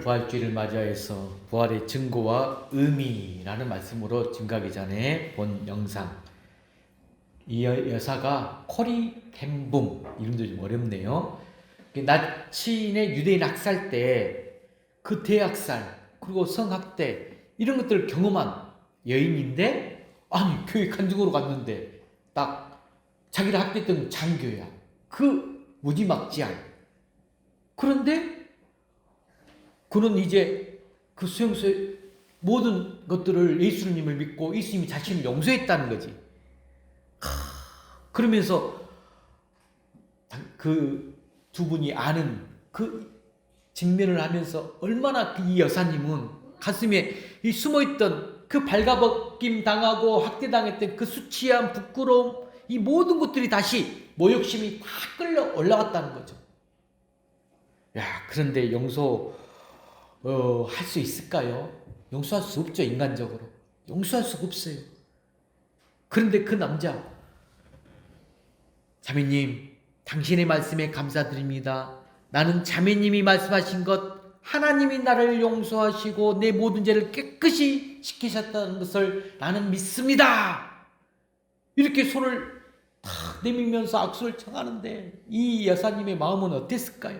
부활주의를 맞이해서 부활의 증거와 의미라는 말씀으로 증거하기 전에 본 영상, 이 여사가 코리 텐붐, 이름도 좀 어렵네요. 나치인의 유대인 학살 때 그 대학살 그리고 성학대 이런 것들을 경험한 여인인데, 아니 교회 간증으로 갔는데 딱 자기를 학대했던 장교야. 그 무지막지한. 그런데 그는 이제 그 수용소의 모든 것들을 예수님을 믿고 예수님이 자신을 용서했다는 거지. 그러면서 그 두 분이 아는 그 직면을 하면서 얼마나 이 여사님은 가슴에 이 숨어있던 그 발가벗김 당하고 학대당했던 그 수치함, 부끄러움, 이 모든 것들이 다시 모욕심이 다 끌려 올라왔다는 거죠. 야, 그런데 할 수 있을까요? 용서할 수 없죠. 인간적으로 용서할 수가 없어요. 그런데 그 남자, 자매님, 당신의 말씀에 감사드립니다. 나는 자매님이 말씀하신 것, 하나님이 나를 용서하시고 내 모든 죄를 깨끗이 씻기셨다는 것을 나는 믿습니다. 이렇게 손을 탁 내밀면서 악수를 청하는데 이 여사님의 마음은 어땠을까요?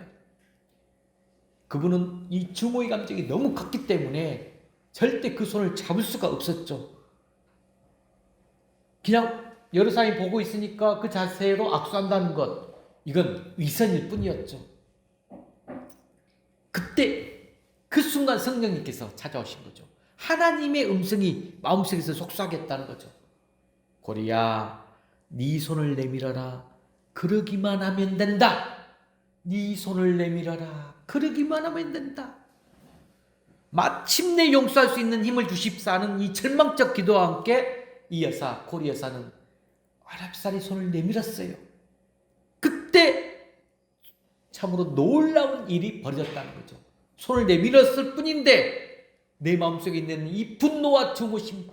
그분은 이 증오의 감정이 너무 컸기 때문에 절대 그 손을 잡을 수가 없었죠. 그냥 여러 사람이 보고 있으니까 그 자세로 악수한다는 것, 이건 위선일 뿐이었죠. 그때 그 순간 성령님께서 찾아오신 거죠. 하나님의 음성이 마음속에서 속삭였다는 거죠. 고리야, 네 손을 내밀어라. 그러기만 하면 된다. 네 손을 내밀어라. 그러기만 하면 된다. 마침내 용서할 수 있는 힘을 주십사는 이 절망적 기도와 함께 이 여사, 고리 여사는 아랍살이 손을 내밀었어요. 그때 참으로 놀라운 일이 벌어졌다는 거죠. 손을 내밀었을 뿐인데 내 마음속에 있는 이 분노와 증오심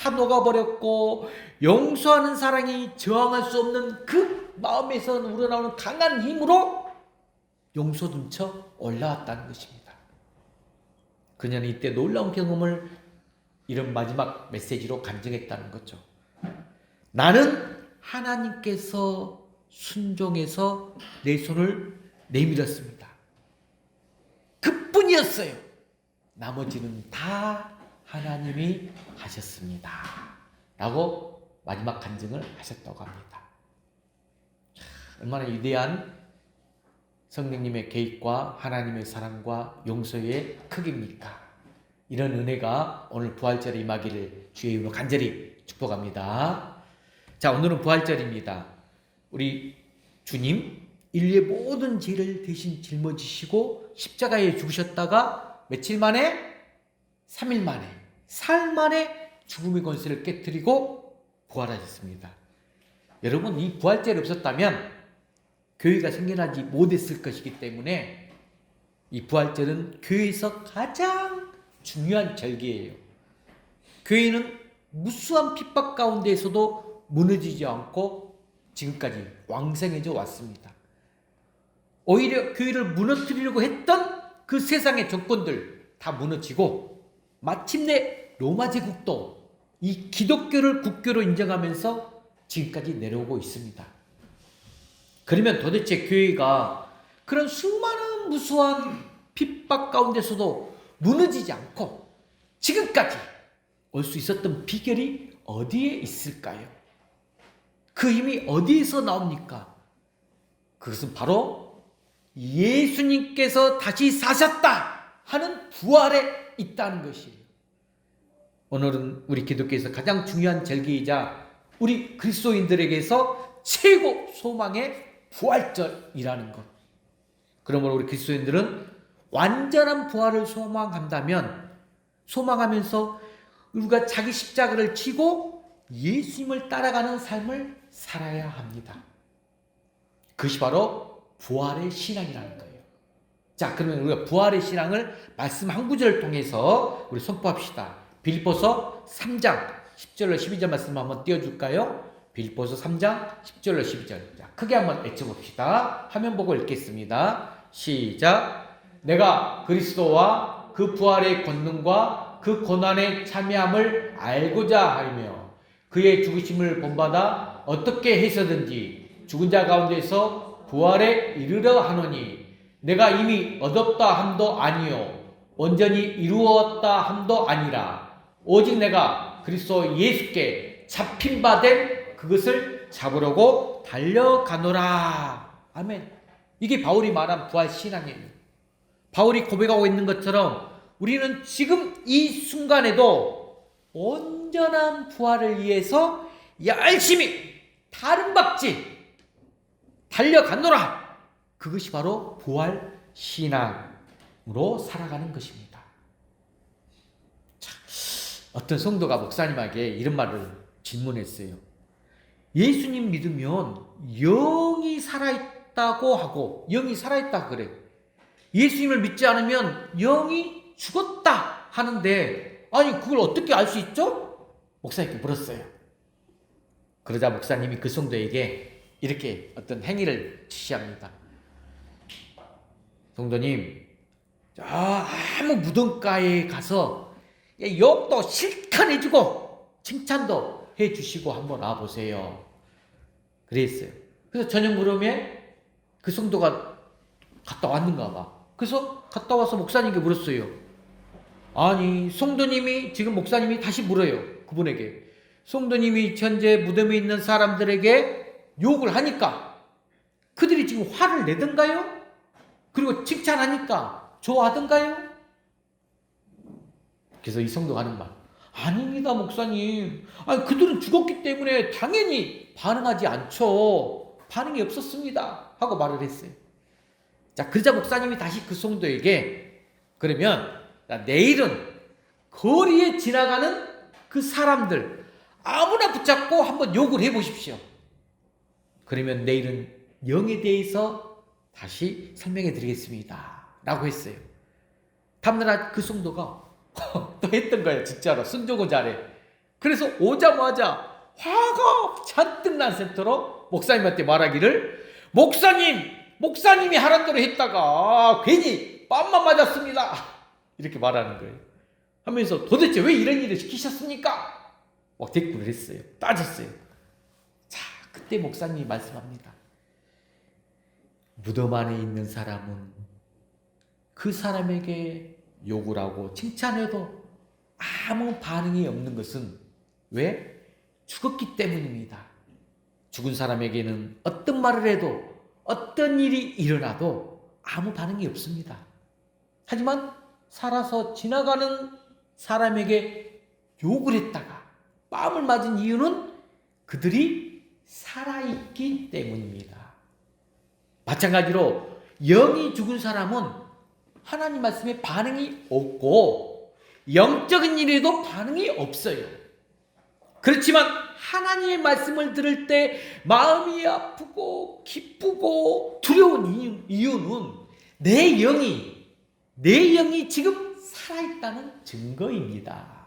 다 녹아버렸고, 용서하는 사랑이 저항할 수 없는 그 마음에서 우러나오는 강한 힘으로 용서 넘쳐 올라왔다는 것입니다. 그녀는 이때 놀라운 경험을 이런 마지막 메시지로 간증했다는 거죠. 나는 하나님께서 순종해서 내 손을 내밀었습니다. 그뿐이었어요. 나머지는 다 하나님이 하셨습니다. 라고 마지막 간증을 하셨다고 합니다. 얼마나 위대한 성령님의 계획과 하나님의 사랑과 용서의 크기입니까? 이런 은혜가 오늘 부활절에 임하기를 주의 이름으로 간절히 축복합니다. 자, 오늘은 부활절입니다. 우리 주님 인류의 모든 죄를 대신 짊어지시고 십자가에 죽으셨다가 며칠 만에? 3일 만에, 사흘 만에 죽음의 권세를 깨뜨리고 부활하셨습니다. 여러분, 이 부활절이 없었다면 교회가 생겨나지 못했을 것이기 때문에 이 부활절은 교회에서 가장 중요한 절기예요. 교회는 무수한 핍박 가운데에서도 무너지지 않고 지금까지 왕성해져 왔습니다. 오히려 교회를 무너뜨리려고 했던 그 세상의 정권들 다 무너지고 마침내 로마 제국도 이 기독교를 국교로 인정하면서 지금까지 내려오고 있습니다. 그러면 도대체 교회가 그런 수많은 무수한 핍박 가운데서도 무너지지 않고 지금까지 올 수 있었던 비결이 어디에 있을까요? 그 힘이 어디에서 나옵니까? 그것은 바로 예수님께서 다시 사셨다 하는 부활에 있다는 것이에요. 오늘은 우리 기독교에서 가장 중요한 절기이자 우리 그리스도인들에게서 최고 소망의 부활절이라는 것. 그러므로 우리 그리스도인들은 완전한 부활을 소망하면서 우리가 자기 십자가를 지고 예수님을 따라가는 삶을 살아야 합니다. 그것이 바로 부활의 신앙이라는 거예요. 자, 그러면 우리가 부활의 신앙을 말씀 한 구절을 통해서 우리 선포합시다. 빌립보서 3장 10절로 12절 말씀 한번 띄워줄까요? 빌립보서 3장 10절로 12절. 자, 크게 한번 외쳐봅시다. 화면 보고 읽겠습니다. 시작. 내가 그리스도와 그 부활의 권능과 그 고난의 참여함을 알고자 하며 그의 죽으심을 본받아 어떻게 해서든지 죽은 자 가운데서 부활에 이르려 하노니 내가 이미 얻었다 함도 아니요 온전히 이루었다 함도 아니라 오직 내가 그리스도 예수께 잡힌 바 된 그것을 잡으려고 달려가노라. 아멘. 이게 바울이 말한 부활 신앙이에요. 바울이 고백하고 있는 것처럼 우리는 지금 이 순간에도 온전한 부활을 위해서 열심히 다른 박지 달려가노라. 그것이 바로 부활 신앙으로 살아가는 것입니다. 자, 어떤 성도가 목사님에게 이런 말을 질문했어요. 예수님 믿으면 영이 살아있다고 하고 영이 살아있다 그래. 예수님을 믿지 않으면 영이 죽었다 하는데 아니 그걸 어떻게 알 수 있죠? 목사님께 물었어요. 그러자 목사님이 그 성도에게 이렇게 어떤 행위를 지시합니다. 성도님, 아무 무덤가에 가서 욕도 실컷 해주고 칭찬도 해주시고 한번 와보세요. 그랬어요. 그래서 저녁 무덤에 그 성도가 갔다 왔는가 봐. 그래서 갔다 와서 목사님께 물었어요. 아니 성도님이 지금 목사님이 다시 물어요. 그분에게. 성도님이 현재 무덤에 있는 사람들에게 욕을 하니까 그들이 지금 화를 내던가요? 그리고 칭찬하니까 좋아하던가요? 그래서 이 성도가 하는 말. 아닙니다 목사님. 아니 그들은 죽었기 때문에 당연히 반응하지 않죠. 반응이 없었습니다. 하고 말을 했어요. 자, 그러자 목사님이 다시 그 성도에게 그러면 내일은 거리에 지나가는 그 사람들 아무나 붙잡고 한번 욕을 해보십시오. 그러면 내일은 영에 대해서 다시 설명해 드리겠습니다. 라고 했어요. 다음날 그 성도가 또 했던 거예요. 진짜로 순종을 잘해. 그래서 오자마자 화가 잔뜩 난 상태로 목사님한테 말하기를 목사님이 하란 대로 했다가 괜히 뺨만 맞았습니다. 이렇게 말하는 거예요. 하면서 도대체 왜 이런 일을 시키셨습니까? 막 대꾸를 했어요. 따졌어요. 자, 그때 목사님이 말씀합니다. 무덤 안에 있는 사람은 그 사람에게 욕을 하고 칭찬해도 아무 반응이 없는 것은 왜? 죽었기 때문입니다. 죽은 사람에게는 어떤 말을 해도 어떤 일이 일어나도 아무 반응이 없습니다. 하지만 살아서 지나가는 사람에게 욕을 했다가 뺨을 맞은 이유는 그들이 살아있기 때문입니다. 마찬가지로 영이 죽은 사람은 하나님 말씀에 반응이 없고 영적인 일에도 반응이 없어요. 그렇지만 하나님의 말씀을 들을 때 마음이 아프고 기쁘고 두려운 이유는 내 영이 지금 살아있다는 증거입니다.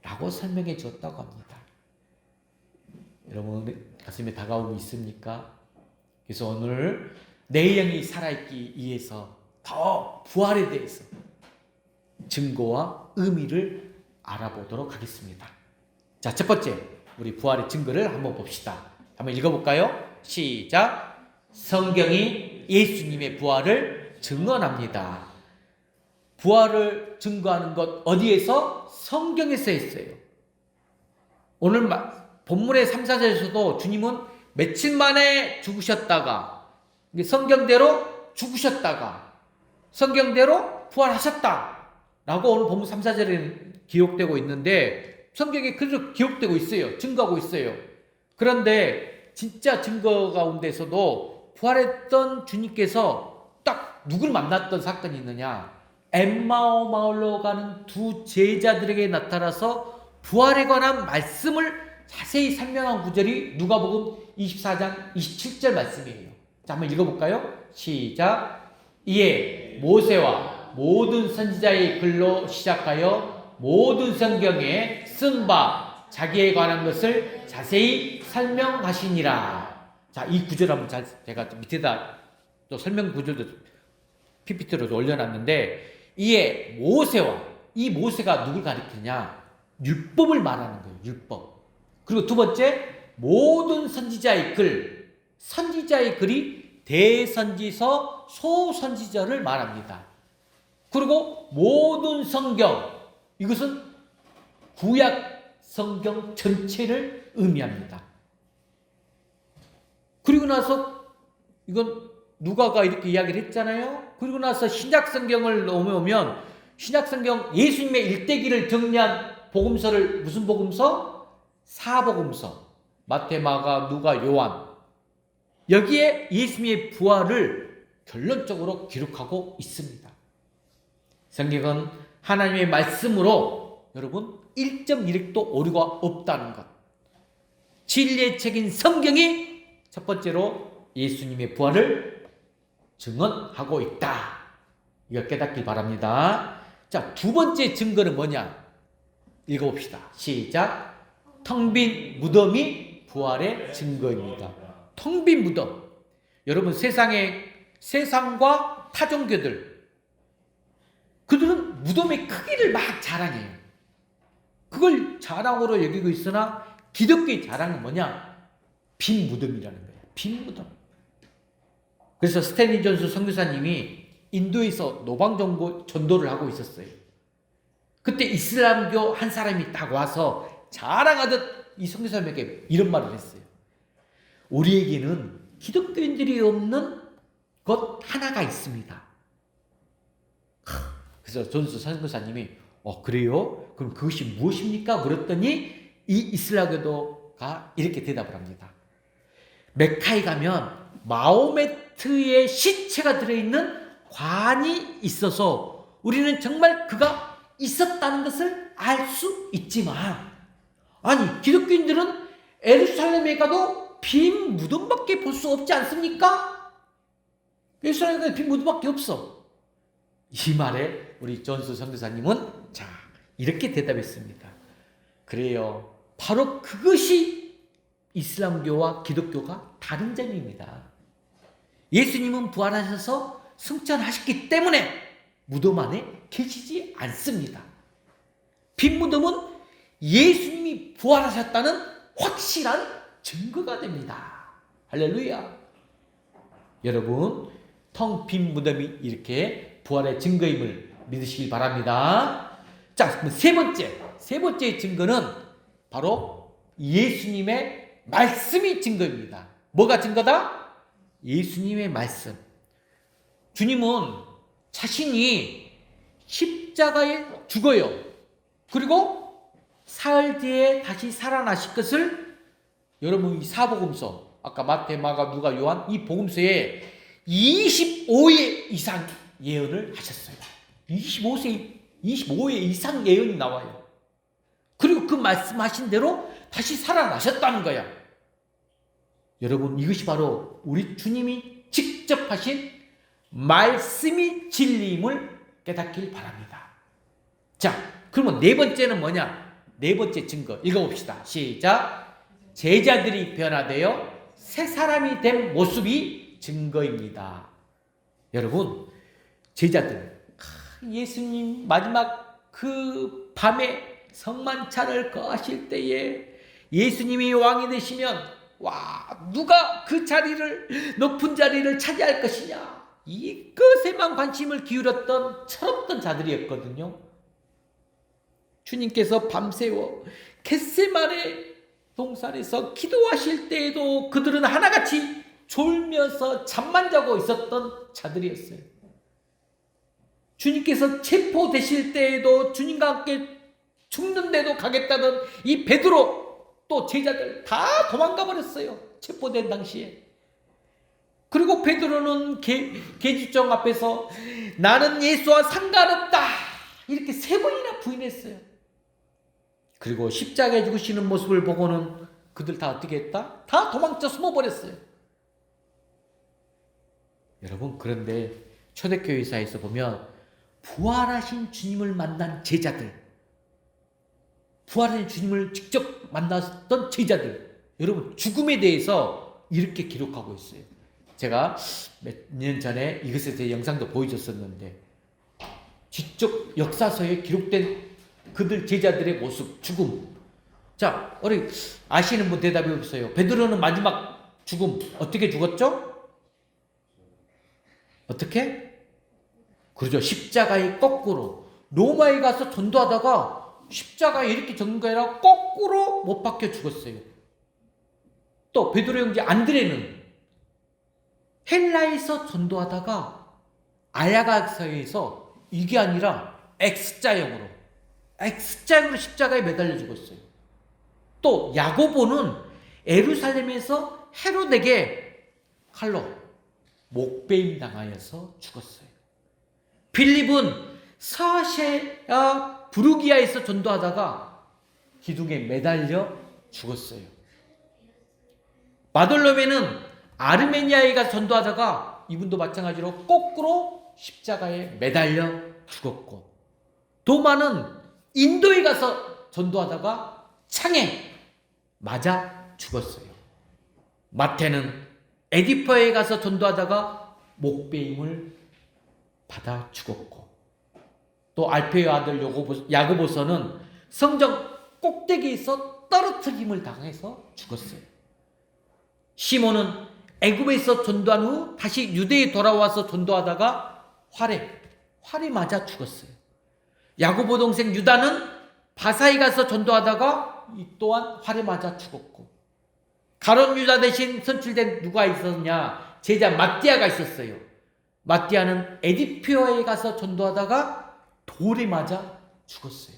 라고 설명해 주었다고 합니다. 여러분 가슴에 다가오고 있습니까? 그래서 오늘 내 영이 살아있기 위해서 더 부활에 대해서 증거와 의미를 알아보도록 하겠습니다. 자, 첫 번째 우리 부활의 증거를 한번 봅시다. 한번 읽어볼까요? 시작. 성경이 예수님의 부활을 증언합니다. 부활을 증거하는 것 어디에서? 성경에서 했어요. 오늘 본문의 3, 4절에서도 주님은 며칠 만에 죽으셨다가 성경대로 죽으셨다가 성경대로 부활하셨다 라고 오늘 본문 3, 4절에 기록되고 있는데 성경에 그대로 기록되고 있어요. 증거하고 있어요. 그런데 진짜 증거 가운데서도 부활했던 주님께서 딱 누굴 만났던 사건이 있느냐? 엠마오 마을로 가는 두 제자들에게 나타나서 부활에 관한 말씀을 자세히 설명한 구절이 누가복음 24장 27절 말씀이에요. 자, 한번 읽어볼까요? 시작. 이에 모세와 모든 선지자의 글로 시작하여 모든 성경에 쓴 바 자기에 관한 것을 자세히 설명하시니라. 자, 이 구절 한번 제가 밑에다 또 설명 구절도 PPT로 올려놨는데 이에 모세와 이 모세가 누굴 가리키냐? 율법을 말하는 거예요. 율법. 그리고 두 번째, 모든 선지자의 글. 선지자의 글이 대선지서, 소선지자를 말합니다. 그리고 모든 성경. 이것은 구약 성경 전체를 의미합니다. 그리고 나서 이건 누가가 이렇게 이야기를 했잖아요. 그리고 나서 신약 성경을 오면 신약 성경 예수님의 일대기를 정리한 복음서를 무슨 복음서? 사복음서. 마태, 마가, 누가, 요한. 여기에 예수님의 부활을 결론적으로 기록하고 있습니다. 성경은 하나님의 말씀으로 여러분 1.1획도 오류가 없다는 것. 진리의 책인 성경이 첫 번째로 예수님의 부활을 증언하고 있다. 이거 깨닫기 바랍니다. 자, 두 번째 증거는 뭐냐? 읽어봅시다. 시작. 텅 빈 무덤이 부활의 증거입니다. 텅 빈 무덤. 여러분 세상과 타종교들, 그들은 무덤의 크기를 막 자랑해요. 그걸 자랑으로 여기고 있으나 기독교의 자랑은 뭐냐? 빈 무덤이라는 거예요. 빈 무덤. 그래서 스탠리 존스 선교사님이 인도에서 노방전도 전도를 하고 있었어요. 그때 이슬람교 한 사람이 딱 와서 자랑하듯 이 선교사님에게 이런 말을 했어요. 우리에게는 기독교인들이 없는 것 하나가 있습니다. 그래서 존스 선교사님이 그래요? 그럼 그것이 무엇입니까? 물었더니 이 이슬람교도가 이렇게 대답을 합니다. 메카에 가면 마호메트의 시체가 들어있는 관이 있어서 우리는 정말 그가 있었다는 것을 알 수 있지만, 아니 기독교인들은 예루살렘에 가도 빈 무덤밖에 볼 수 없지 않습니까? 예루살렘에 빈 무덤밖에 없어. 이 말에 우리 존스 선교사님은 이렇게 대답했습니다. 그래요. 바로 그것이 이슬람교와 기독교가 다른 점입니다. 예수님은 부활하셔서 승천하셨기 때문에 무덤 안에 계시지 않습니다. 빈 무덤은 예수님이 부활하셨다는 확실한 증거가 됩니다. 할렐루야. 여러분, 텅 빈 무덤이 이렇게 부활의 증거임을 믿으시길 바랍니다. 자, 세 번째 증거는 바로 예수님의 말씀이 증거입니다. 뭐가 증거다? 예수님의 말씀. 주님은 자신이 십자가에 죽어요. 그리고 사흘 뒤에 다시 살아나실 것을 여러분 이 사복음서, 아까 마태, 마가, 누가, 요한 이 복음서에 25회 이상 예언을 하셨어요. 25회 이상 예언이 나와요. 그리고 그 말씀하신 대로 다시 살아나셨다는 거야. 여러분, 이것이 바로 우리 주님이 직접 하신 말씀이 진리임을 깨닫길 바랍니다. 자, 그러면 네 번째는 뭐냐? 네 번째 증거 읽어봅시다. 시작. 제자들이 변화되어 새 사람이 된 모습이 증거입니다. 여러분, 제자들, 예수님 마지막 그 밤에 성만찬을 거하실 때에 예수님이 왕이 되시면 누가 그 자리를, 높은 자리를 차지할 것이냐, 이것에만 관심을 기울였던 철없던 자들이었거든요. 주님께서 밤새워 겟세마네 동산에서 기도하실 때에도 그들은 하나같이 졸면서 잠만 자고 있었던 자들이었어요. 주님께서 체포되실 때에도 주님과 함께 죽는데도 가겠다던 이 베드로, 또 제자들 다 도망가 버렸어요. 체포된 당시에. 그리고 베드로는 계집종 앞에서 나는 예수와 상관없다 이렇게 3번이나 부인했어요. 그리고 십자가에 죽으시는 모습을 보고는 그들 다 어떻게 했다? 다 도망쳐 숨어버렸어요. 여러분, 그런데 초대교회사에서 보면 부활하신 주님을 만난 제자들, 부활하신 주님을 직접 만났던 제자들, 여러분 죽음에 대해서 이렇게 기록하고 있어요. 제가 몇 년 전에 이것에 대해 영상도 보여줬었는데, 지적 역사서에 기록된 그들 제자들의 모습, 죽음. 자, 우리 아시는 분 대답해 보세요. 베드로는 마지막 죽음 어떻게 죽었죠? 어떻게? 그러죠. 십자가의 거꾸로. 로마에 가서 전도하다가 십자가에 이렇게 적는 게 아니라 거꾸로 못 박혀 죽었어요. 또 베드로 형제 안드레는 헬라에서 전도하다가 아야가서에서 이게 아니라 X자형으로 십자가에 매달려 죽었어요. 또 야고보는 예루살렘에서 헤롯에게 칼로 목베임 당하여서 죽었어요. 빌립은 사셰아 부르기아에서 전도하다가 기둥에 매달려 죽었어요. 바돌로메는 아르메니아에 가서 전도하다가 이분도 마찬가지로 거꾸로 십자가에 매달려 죽었고, 도마는 인도에 가서 전도하다가 창에 맞아 죽었어요. 마태는 에디퍼에 가서 전도하다가 목베임을 받아 죽었고, 또 알페의 아들 야고보서는 성전 꼭대기에서 떨어뜨림을 당해서 죽었어요. 시몬은 애굽에서 전도한 후 다시 유대에 돌아와서 전도하다가 활에 맞아 죽었어요. 야고보 동생 유다는 바사에 가서 전도하다가 이 또한 활에 맞아 죽었고, 가룟 유다 대신 선출된 누가 있었냐? 제자 마띠아가 있었어요. 마띠아는 에디피오에 가서 전도하다가 돌에 맞아 죽었어요.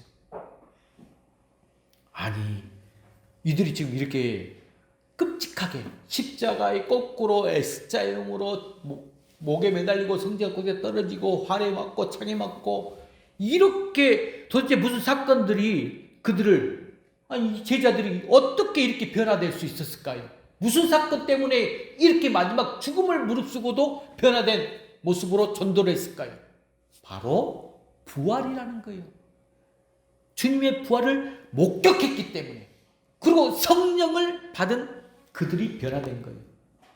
아니, 이들이 지금 이렇게 끔찍하게 십자가에 거꾸로 S자형으로 목에 매달리고 성전 거기에 떨어지고 활에 맞고 창에 맞고, 이렇게 도대체 무슨 사건들이 그들을, 아니 제자들이 어떻게 이렇게 변화될 수 있었을까요? 무슨 사건 때문에 이렇게 마지막 죽음을 무릅쓰고도 변화된 모습으로 전도를 했을까요? 바로 부활이라는 거예요. 주님의 부활을 목격했기 때문에, 그리고 성령을 받은 그들이 변화된 거예요.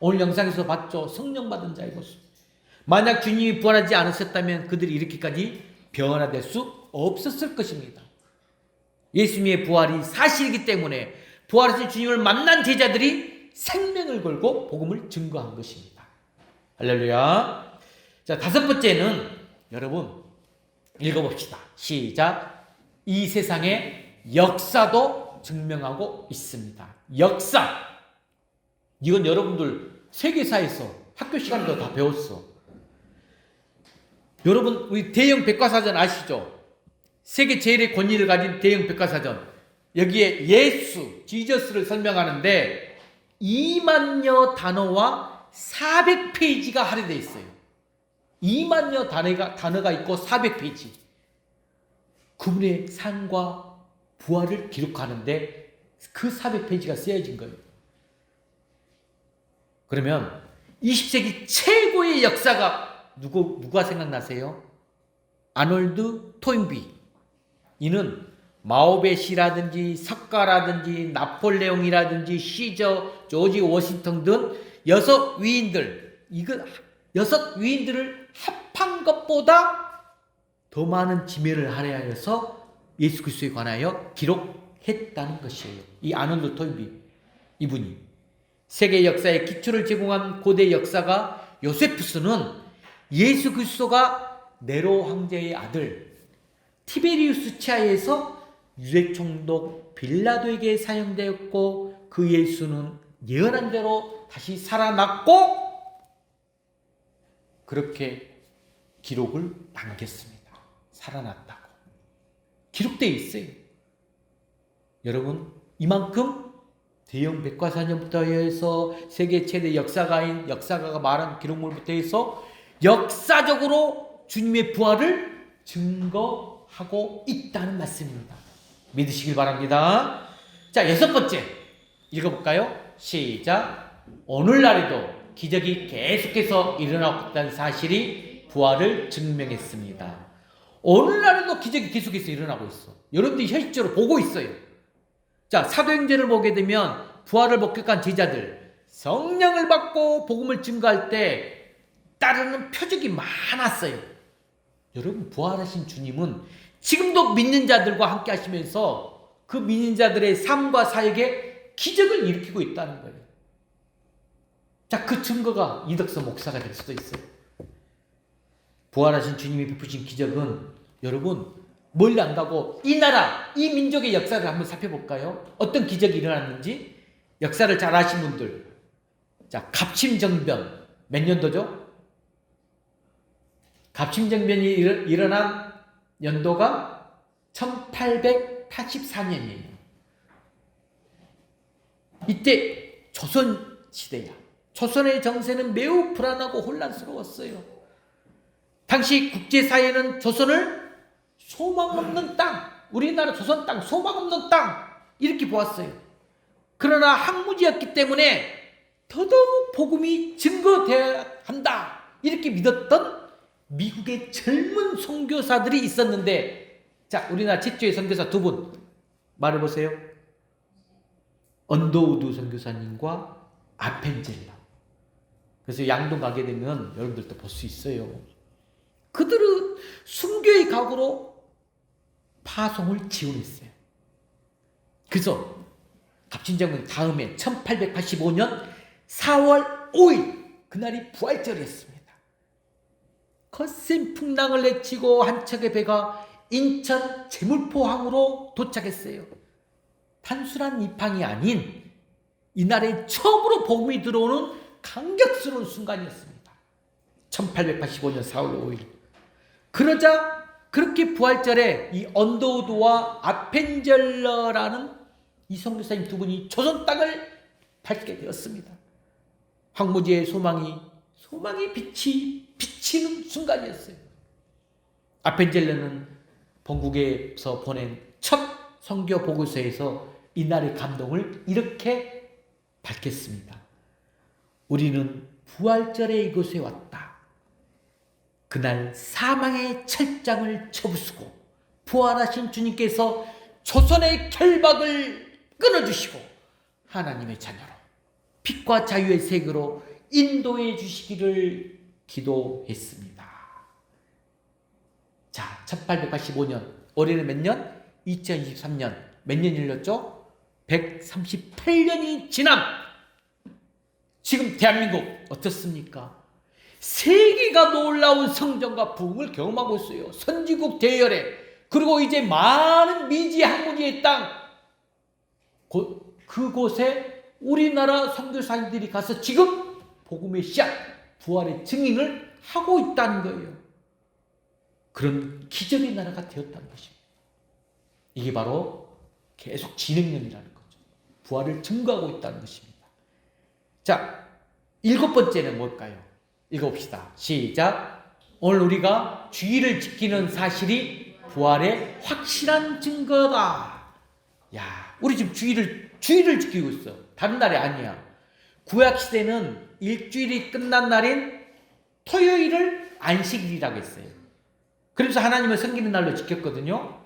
오늘 영상에서 봤죠? 성령 받은 자의 모습. 만약 주님이 부활하지 않으셨다면 그들이 이렇게까지 변화될 수 없었을 것입니다. 예수님의 부활이 사실이기 때문에 부활하신 주님을 만난 제자들이 생명을 걸고 복음을 증거한 것입니다. 할렐루야. 자, 다섯 번째는 여러분 읽어봅시다. 시작. 이 세상의 역사도 증명하고 있습니다. 역사. 이건 여러분들 세계사에서 학교 시간도 다 배웠어. 여러분 우리 대형 백과사전 아시죠? 세계 제일의 권위를 가진 대형 백과사전. 여기에 예수, 지저스를 설명하는데 2만여 단어와 400페이지가 할애되어 있어요. 2만여 단어가 있고 400페이지. 그분의 삶과 부활을 기록하는데 그 400페이지가 쓰여진 거예요. 그러면 20세기 최고의 역사가 누가 생각나세요? 아놀드 토인비. 이는 마오베시라든지 석가라든지 나폴레옹이라든지 시저, 조지 워싱턴 등 여섯 위인들을 합한 것보다 더 많은 지혜를 할애하여서 예수 그리스도에 관하여 기록했다는 것이에요. 이 아놀드 토인비 이분이 세계 역사의 기초를 제공한 고대 역사가 요세푸스는 예수 그리스도가 네로 황제의 아들 티베리우스 치하에서 유대 총독 빌라도에게 사형되었고, 그 예수는 예언한 대로 다시 살아났고, 그렇게 기록을 남겼습니다. 살아났다고 기록되어 있어요. 여러분 이만큼 대형 백과사전부터 해서 세계 최대 역사가인 역사가가 말한 기록물부터 해서 역사적으로 주님의 부활을 증거하고 있다는 말씀입니다. 믿으시길 바랍니다. 자, 여섯 번째 읽어볼까요? 시작. 오늘날에도 기적이 계속해서 일어나고 있다는 사실이 부활을 증명했습니다. 오늘날에도 기적이 계속해서 일어나고 있어. 여러분들이 현실적으로 보고 있어요. 자, 사도행전을 보게 되면 부활을 목격한 제자들 성령을 받고 복음을 증거할 때 따르는 표적이 많았어요. 여러분, 부활하신 주님은 지금도 믿는 자들과 함께 하시면서 그 믿는 자들의 삶과 사역에 기적을 일으키고 있다는 거예요. 자, 그 증거가 이덕서 목사가 될 수도 있어요. 부활하신 주님이 베푸신 기적은 여러분 멀리 안 가고 이 나라, 이 민족의 역사를 한번 살펴볼까요? 어떤 기적이 일어났는지 역사를 잘 아신 분들. 자, 갑침정변 몇 년도죠? 갑침정변이 일어난 연도가 1884년이에요. 이때 조선시대야. 조선의 정세는 매우 불안하고 혼란스러웠어요. 당시 국제사회는 조선을 소망 없는 땅, 우리나라 조선 땅, 소망 없는 땅 이렇게 보았어요. 그러나 항무지였기 때문에 더더욱 복음이 증거되어야 한다 이렇게 믿었던 미국의 젊은 선교사들이 있었는데, 자, 우리나라 최초의 선교사 두 분 말해보세요. 언더우드 선교사님과 아펜젤러. 그래서 양동 가게 되면 여러분들도 볼 수 있어요. 그들은 순교의 각오로 파송을 지원했어요. 그래서 갑진정은 다음에 1885년 4월 5일 그날이 부활절이었습니다. 거센 풍랑을 내치고 한 척의 배가 인천 제물포항으로 도착했어요. 단순한 입항이 아닌 이날에 처음으로 복음이 들어오는 감격스러운 순간이었습니다. 1885년 4월 5일. 그러자 그렇게 부활절에 이 언더우드와 아펜젤러라는 이 선교사님 두 분이 조선 땅을 밟게 되었습니다. 황무지의 소망이 빛이 비치는 순간이었어요. 아펜젤러는 본국에서 보낸 첫 선교 보고서에서 이날의 감동을 이렇게 밝혔습니다. 우리는 부활절에 이곳에 왔다. 그날 사망의 철장을 쳐부수고 부활하신 주님께서 조선의 결박을 끊어주시고 하나님의 자녀로 빛과 자유의 세계로 인도해 주시기를 기도했습니다. 자, 1885년 올해는 몇 년? 2023년 몇 년 일렀죠? 138년이 지남 지금 대한민국 어떻습니까? 세계가 놀라운 성전과 부흥을 경험하고 있어요. 선진국 대열에. 그리고 이제 많은 미지 항무지의 땅 그곳에 우리나라 선교사님들이 가서 지금 복음의 씨앗 부활의 증인을 하고 있다는 거예요. 그런 기적의 나라가 되었다는 것입니다. 이게 바로 계속 진행론이라는 거죠. 부활을 증거하고 있다는 것입니다. 자, 7번째는 뭘까요? 읽어봅시다. 시작. 오늘 우리가 주의를 지키는 사실이 부활의 확실한 증거다. 야, 우리 지금 주의를 지키고 있어. 다른 날이 아니야. 구약시대는 일주일이 끝난 날인 토요일을 안식일이라고 했어요. 그래서 하나님을 섬기는 날로 지켰거든요.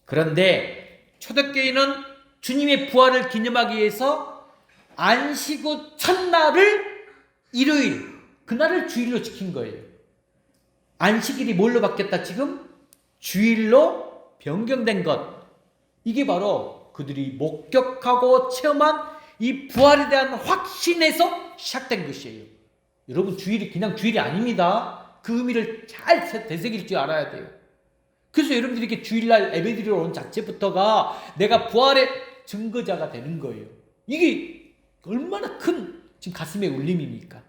그런데 초대교회는 주님의 부활을 기념하기 위해서 안식 후 첫날을 일요일, 그날을 주일로 지킨 거예요. 안식일이 뭘로 바뀌었다 지금? 주일로 변경된 것. 이게 바로 그들이 목격하고 체험한 이 부활에 대한 확신에서 시작된 것이에요. 여러분, 주일이 그냥 주일이 아닙니다. 그 의미를 잘 되새길 줄 알아야 돼요. 그래서 여러분들이 이렇게 주일날 예배드리러 오는 자체부터가 내가 부활의 증거자가 되는 거예요. 이게 얼마나 큰 지금 가슴의 울림입니까?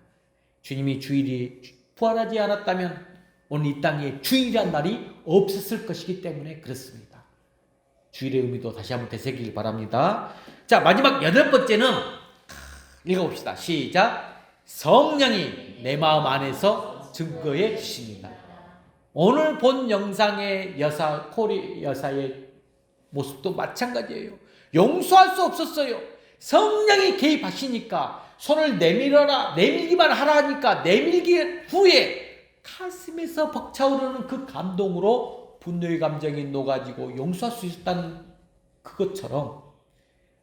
주님이 주일이 부활하지 않았다면 오늘 이 땅에 주일이란 날이 없었을 것이기 때문에 그렇습니다. 주일의 의미도 다시 한번 되새기길 바랍니다. 자, 마지막 8번째는 읽어봅시다. 시작. 성령이 내 마음 안에서 증거해 주십니다. 오늘 본 영상의 코리 여사의 모습도 마찬가지예요. 용서할 수 없었어요. 성령이 개입하시니까 손을 내밀기만 하라 하니까 내밀기 후에 가슴에서 벅차오르는 그 감동으로 분노의 감정이 녹아지고 용서할 수 있었다는 그것처럼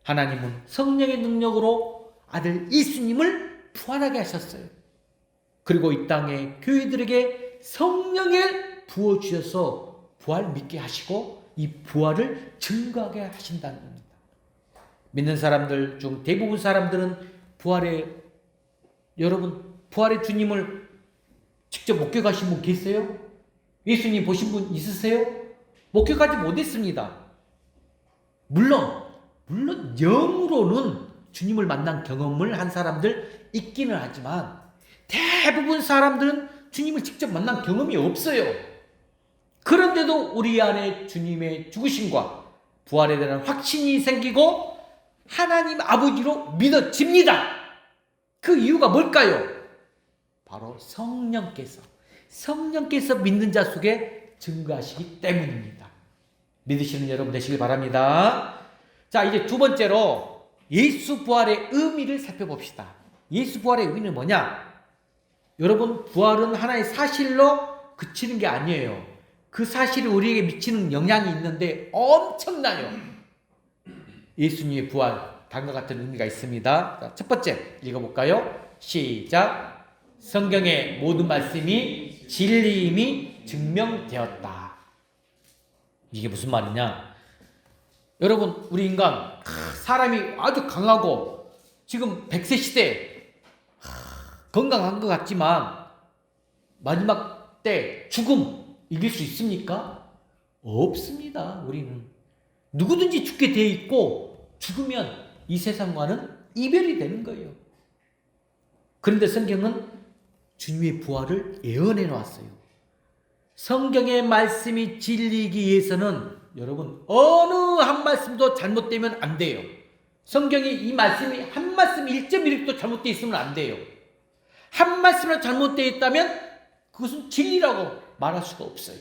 하나님은 성령의 능력으로 아들 예수님을 부활하게 하셨어요. 그리고 이 땅의 교회들에게 성령의 부어주셔서 부활 믿게 하시고 이 부활을 증거하게 하신다는 겁니다. 믿는 사람들 중 대부분 사람들은 여러분 부활의 주님을 직접 목격하신 분 계세요? 예수님 보신 분 있으세요? 목격하지 못했습니다. 물론 영으로는 주님을 만난 경험을 한 사람들 있기는 하지만 대부분 사람들은 주님을 직접 만난 경험이 없어요. 그런데도 우리 안에 주님의 죽으심과 부활에 대한 확신이 생기고 하나님 아버지로 믿어집니다. 그 이유가 뭘까요? 바로 성령께서 믿는 자 속에 증거하시기 때문입니다. 믿으시는 여러분 되시길 바랍니다. 자, 이제 두 번째로 예수 부활의 의미를 살펴봅시다. 예수 부활의 의미는 뭐냐? 여러분, 부활은 하나의 사실로 그치는 게 아니에요. 그 사실이 우리에게 미치는 영향이 있는데 엄청나요. 예수님의 부활, 다음과 같은 의미가 있습니다. 자, 첫 번째 읽어볼까요? 시작. 성경의 모든 말씀이 진리임이 증명되었다. 이게 무슨 말이냐? 여러분, 우리 인간 사람이 아주 강하고 지금 100세 시대 건강한 것 같지만 마지막 때 죽음 이길 수 있습니까? 없습니다. 우리는 누구든지 죽게 돼 있고 죽으면 이 세상과는 이별이 되는 거예요. 그런데 성경은 주님의 부활을 예언해 놓았어요. 성경의 말씀이 진리이기 위해서는 여러분 어느 한 말씀도 잘못되면 안 돼요. 성경이 이 말씀이 한 말씀 1.1도 잘못되어 있으면 안 돼요. 한 말씀이 잘못되어 있다면 그것은 진리라고 말할 수가 없어요.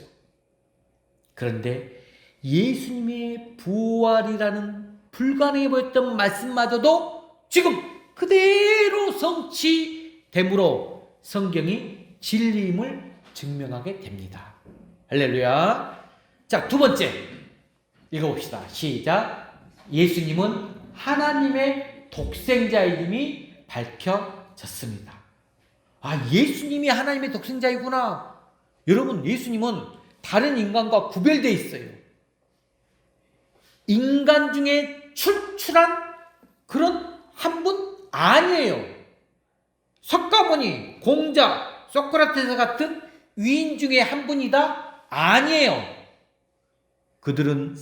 그런데 예수님의 부활이라는 불가능해 보였던 말씀마저도 지금 그대로 성취됨으로 성경이 진리임을 증명하게 됩니다. 할렐루야. 자, 두 번째 읽어봅시다. 시작. 예수님은 하나님의 독생자임이 밝혀졌습니다. 아, 예수님이 하나님의 독생자이구나. 여러분, 예수님은 다른 인간과 구별되어 있어요. 인간 중에 출출한 그런 한 분 아니에요. 석가모니, 공자, 소크라테스 같은 위인 중에 한 분이다? 아니에요. 그들은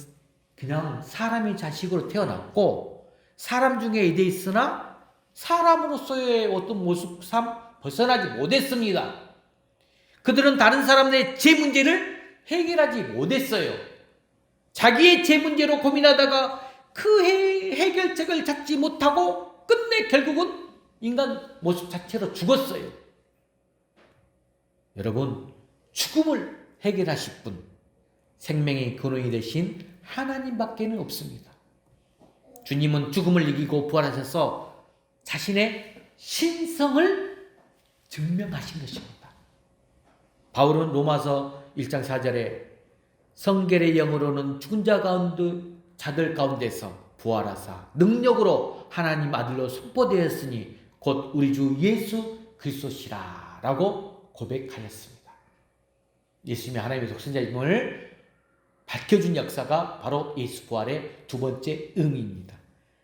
그냥 사람의 자식으로 태어났고 사람 중에 이돼 있으나 사람으로서의 어떤 모습, 삶 벗어나지 못했습니다. 그들은 다른 사람들의 죄 문제를 해결하지 못했어요. 자기의 죄 문제로 고민하다가 그 해결책을 찾지 못하고 끝내 결국은 인간 모습 자체로 죽었어요. 여러분, 죽음을 해결하실 분, 생명의 근원이 되신 하나님밖에는 없습니다. 주님은 죽음을 이기고 부활하셔서 자신의 신성을 증명하신 것입니다. 바울은 로마서 1장 4절에 성결의 영으로는 죽은 자들 가운데서 부활하사 능력으로 하나님 아들로 선포되었으니 곧 우리 주 예수 그리스도시라 라고 고백하였습니다. 예수님이 하나님의 독생자임을 밝혀준 역사가 바로 예수 부활의 두 번째 의미입니다.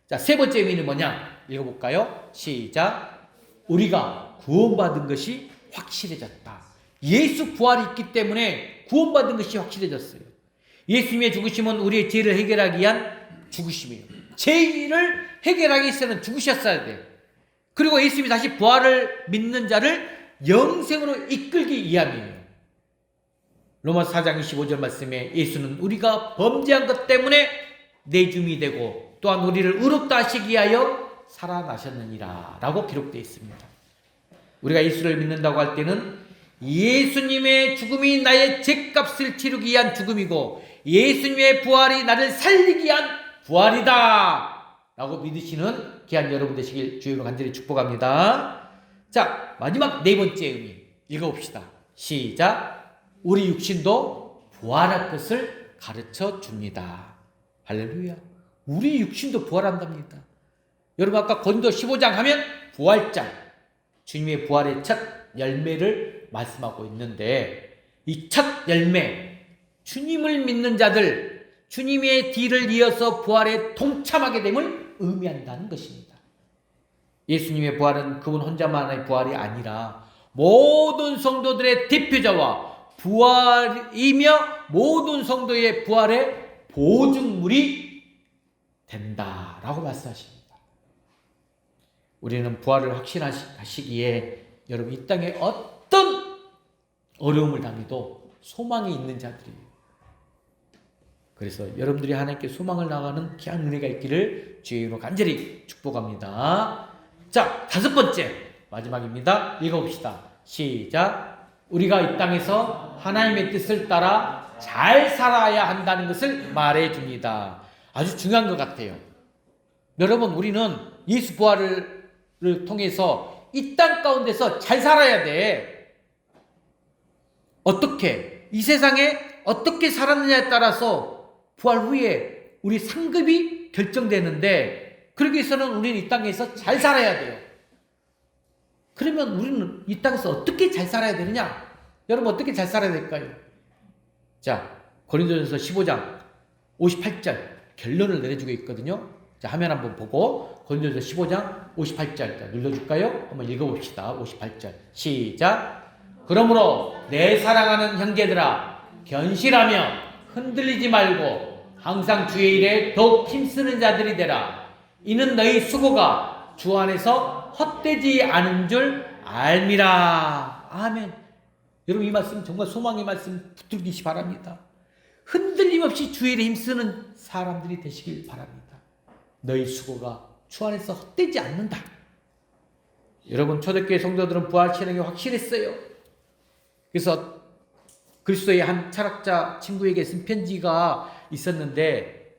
자, 세 번째 의미는 뭐냐? 읽어볼까요? 시작. 우리가 구원받은 것이 확실해졌다. 예수 부활이 있기 때문에 구원받은 것이 확실해졌어요. 예수님의 죽으심은 우리의 죄를 해결하기 위한 죽으심이에요. 죄를 해결하기 위해서는 죽으셨어야 돼요. 그리고 예수님이 다시 부활을 믿는 자를 영생으로 이끌기 위함이에요. 로마서 4장 25절 말씀에 예수는 우리가 범죄한 것 때문에 내줌이 되고 또한 우리를 의롭다 하시기 위하여 살아나셨느니라 라고 기록되어 있습니다. 우리가 예수를 믿는다고 할 때는 예수님의 죽음이 나의 죄값을 치르기 위한 죽음이고 예수님의 부활이 나를 살리기 위한 부활이다 라고 믿으시는 귀한 여러분 되시길 주의로 간절히 축복합니다. 자, 마지막 네 번째 의미 읽어봅시다. 시작. 우리 육신도 부활할 것을 가르쳐 줍니다. 할렐루야. 우리 육신도 부활한답니다. 여러분, 아까 고린도 15장 하면 부활장, 주님의 부활의 첫 열매를 말씀하고 있는데 이 첫 열매, 주님을 믿는 자들, 주님의 뒤를 이어서 부활에 동참하게 됨을 의미한다는 것입니다. 예수님의 부활은 그분 혼자만의 부활이 아니라 모든 성도들의 대표자와 부활이며 모든 성도의 부활의 보증물이 된다라고 말씀하십니다. 우리는 부활을 확신하시기에 여러분 이 땅에 어떤 어려움을 당해도 소망이 있는 자들이에요. 그래서 여러분들이 하나님께 소망을 나가는 귀한 은혜가 있기를 주의 이름으로 간절히 축복합니다. 자, 다섯 번째 마지막입니다. 읽어봅시다. 시작. 우리가 이 땅에서 하나님의 뜻을 따라 잘 살아야 한다는 것을 말해줍니다. 아주 중요한 것 같아요. 여러분, 우리는 예수 부활을 통해서 이 땅 가운데서 잘 살아야 돼. 어떻게? 이 세상에 어떻게 살았느냐에 따라서 부활 후에 우리 상급이 결정되는데, 그러기 위해서는 우리는 이 땅에서 잘 살아야 돼요. 그러면 우리는 이 땅에서 어떻게 잘 살아야 되느냐? 여러분, 어떻게 잘 살아야 될까요? 자, 고린도전서 15장 58절 결론을 내려주고 있거든요. 자, 화면 한번 보고 고린도전서 15장 58절 눌러줄까요? 한번 읽어봅시다. 58절 시작. 그러므로 내 사랑하는 형제들아, 견실하며 흔들리지 말고 항상 주의 일에 더욱 힘쓰는 자들이 되라. 이는 너희 수고가 주 안에서 헛되지 않은 줄 알미라. 아멘. 여러분, 이 말씀 정말 소망의 말씀 붙들기시 바랍니다. 흔들림 없이 주의 일에 힘쓰는 사람들이 되시길 바랍니다. 너희 수고가 주 안에서 헛되지 않는다. 여러분, 초대교회 성도들은 부활 신앙이 확실했어요. 그래서 그리스도의 한 철학자 친구에게 쓴 편지가 있었는데,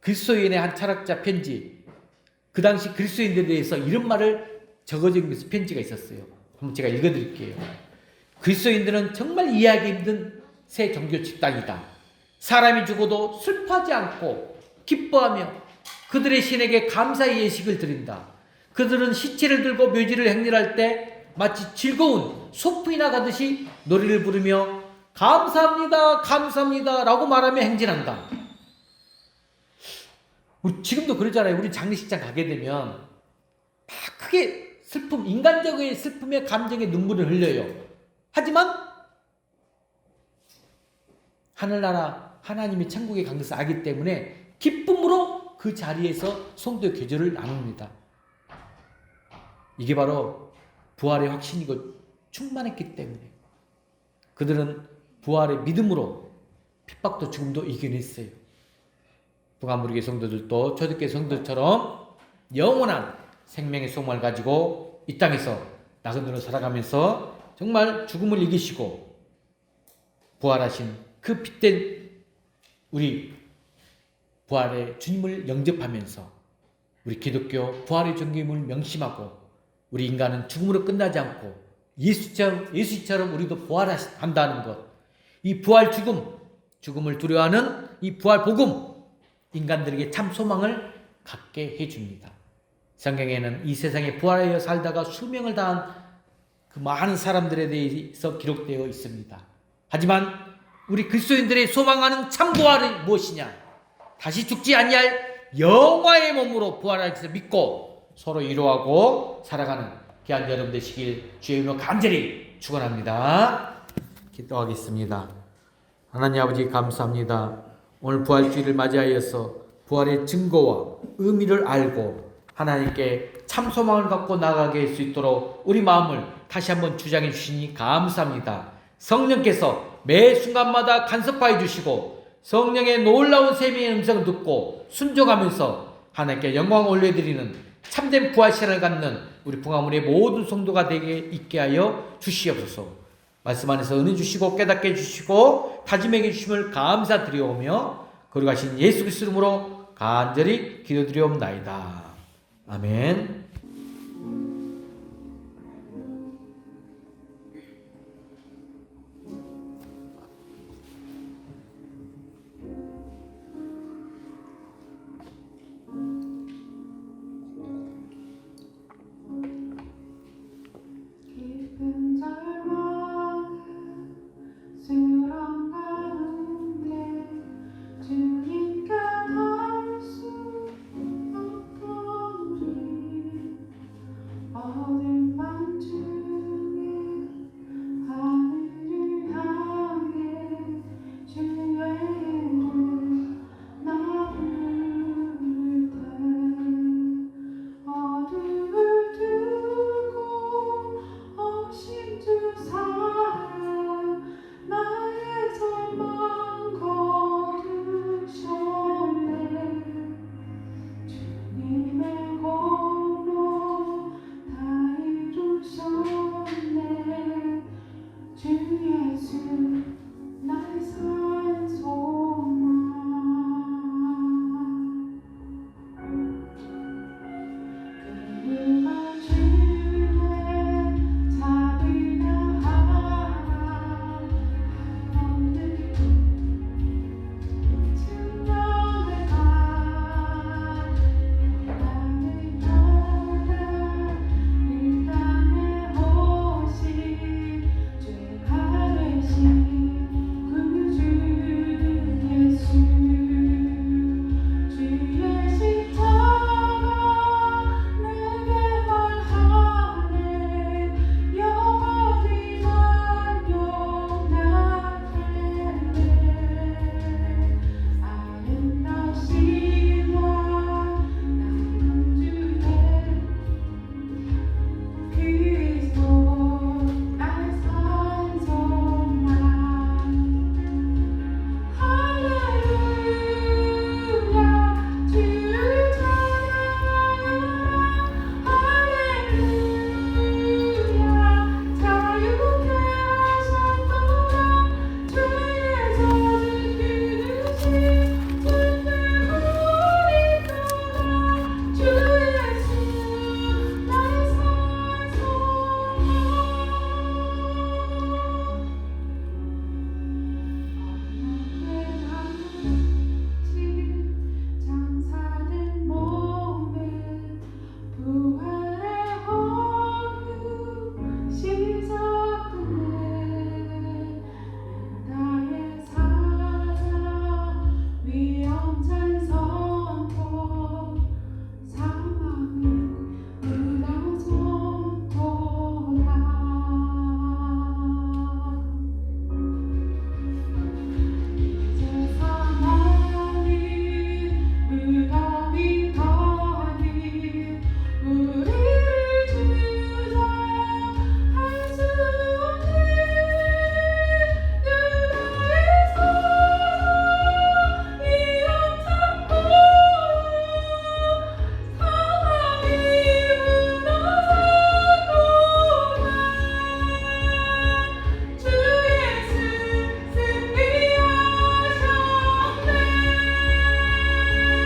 그리스도인의 한 철학자 편지, 그 당시 그리스도인들에 대해서 이런 말을 적어준 편지가 있었어요. 한번 제가 읽어드릴게요. 그리스도인들은 정말 이해하기 힘든 새 종교 집단이다. 사람이 죽어도 슬퍼하지 않고 기뻐하며 그들의 신에게 감사의 예식을 드린다. 그들은 시체를 들고 묘지를 행렬할 때 마치 즐거운 소풍이나 가듯이 노래를 부르며 감사합니다, 감사합니다 라고 말하며 행진한다. 우리 지금도 그러잖아요. 우리 장례식장 가게 되면 다 크게 슬픔, 인간적인 슬픔의 감정에 눈물을 흘려요. 하지만 하늘나라 하나님의 천국에 간 것을 알기 때문에 기쁨으로 그 자리에서 성도의 계절을 나눕니다. 이게 바로 부활의 확신이고 충만했기 때문에 그들은 부활의 믿음으로 핍박도 죽음도 이겨냈어요. 북한무리교 성도들도 초대교회 성도들처럼 영원한 생명의 소망을 가지고 이 땅에서 나그네로 살아가면서 정말 죽음을 이기시고 부활하신 그 빛된 우리 부활의 주님을 영접하면서 우리 기독교 부활의 존귀임을 명심하고 우리 인간은 죽음으로 끝나지 않고 예수처럼 우리도 부활한다는 것, 이 부활 죽음을 두려워하는 이 부활 복음, 인간들에게 참 소망을 갖게 해줍니다. 성경에는 이 세상에 부활하여 살다가 수명을 다한 그 많은 사람들에 대해서 기록되어 있습니다. 하지만 우리 그리스도인들의 소망하는 참 부활은 무엇이냐? 다시 죽지 아니할 영화의 몸으로 부활할 것을 믿고 서로 위로하고 살아가는 귀한 여러분 되시길 주의 이름으로 간절히 축원합니다. 기도하겠습니다. 하나님 아버지 감사합니다. 오늘 부활주의를 맞이하여서 부활의 증거와 의미를 알고 하나님께 참 소망을 갖고 나아가게 할 수 있도록 우리 마음을 다시 한번 주장해 주시니 감사합니다. 성령께서 매 순간마다 간섭하여 주시고 성령의 놀라운 세미의 음성을 듣고 순종하면서 하나님께 영광을 올려드리는 참된 부활신을 갖는 우리 풍화문의 모든 성도가 되게 있게 하여 주시옵소서. 말씀 안에서 은혜 주시고 깨닫게 해주시고 다짐해 주심을 감사드리오며 거룩하신 예수 그리스도 이름으로 간절히 기도드리옵나이다. 아멘. 어딜 만질까